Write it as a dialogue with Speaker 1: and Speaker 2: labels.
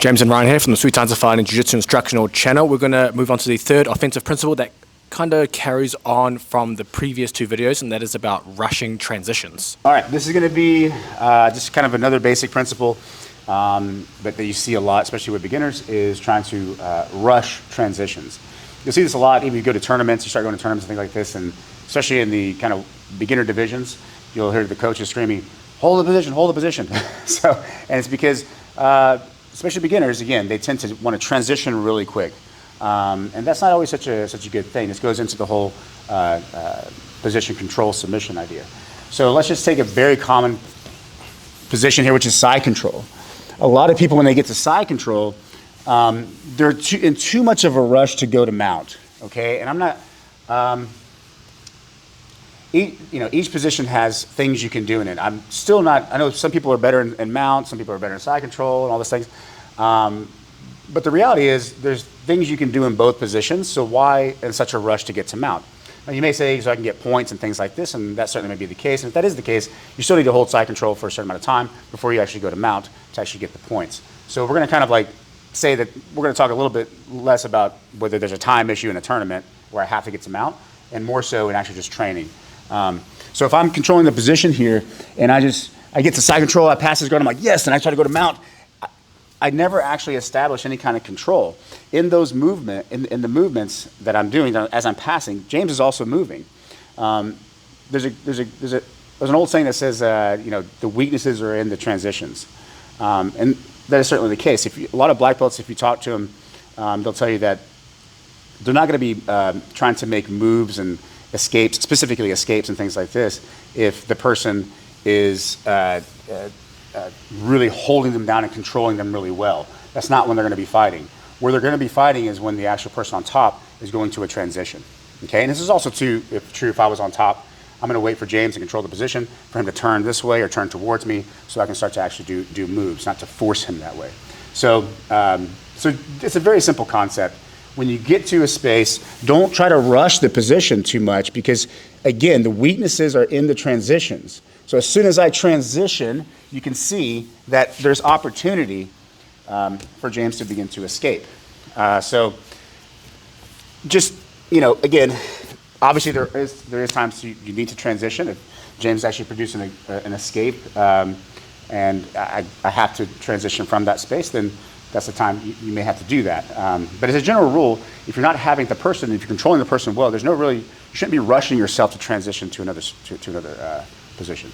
Speaker 1: James and Ryan here from the Sweet Science of Fighting Jiu-Jitsu Instructional channel. We're going to move on to the third offensive principle that kind of carries on from the previous two videos, and that is about rushing transitions.
Speaker 2: All right, this is going to be just kind of another basic principle, but that you see a lot, especially with beginners, is trying to rush transitions. You'll see this a lot, even if you go to tournaments, you start going to tournaments and things like this, and especially in the kind of beginner divisions, you'll hear the coaches screaming, hold the position. And it's because, especially beginners, again, they tend to want to transition really quick. And that's not always such a good thing. This goes into the whole position control submission idea. So let's just take a very common position here, which is side control. A lot of people, when they get to side control, they're in too much of a rush to go to mount. Okay, and I'm not. Each position has things you can do in it. I'm still not. I know some people are better in mount, some people are better in side control, and all those things. But the reality is, there's things you can do in both positions. So why in such a rush to get to mount? Now you may say, so I can get points and things like this, and that certainly may be the case. And if that is the case, you still need to hold side control for a certain amount of time before you actually go to mount to actually get the points. So we're going to kind of like say that we're going to talk a little bit less about whether there's a time issue in a tournament where I have to get to mount, and more so in actually just training. So if I'm controlling the position here and I get to side control, I pass this guard, I'm like, yes, and I try to go to mount, I never actually establish any kind of control. In those in the movements that I'm doing as I'm passing, James is also moving. There's an old saying that says, the weaknesses are in the transitions. And that is certainly the case. A lot of black belts, if you talk to them, they'll tell you that they're not going to be trying to make moves and escapes, specifically escapes and things like this, if the person is really holding them down and controlling them really well. That's not when they're going to be fighting. Where they're going to be fighting is when the actual person on top is going to a transition. Okay, and this is also true if I was on top. I'm going to wait for James to control the position, for him to turn this way or turn towards me, so I can start to actually do moves, not to force him that way. So it's a very simple concept. When you get to a space, don't try to rush the position too much because, again, the weaknesses are in the transitions. So as soon as I transition, you can see that there's opportunity for James to begin to escape. So just, again, obviously there is times you need to transition. If James is actually producing an escape and I have to transition from that space, then that's the time you may have to do that. But as a general rule, if you're not having the person, if you're controlling the person well, you shouldn't be rushing yourself to transition to another position.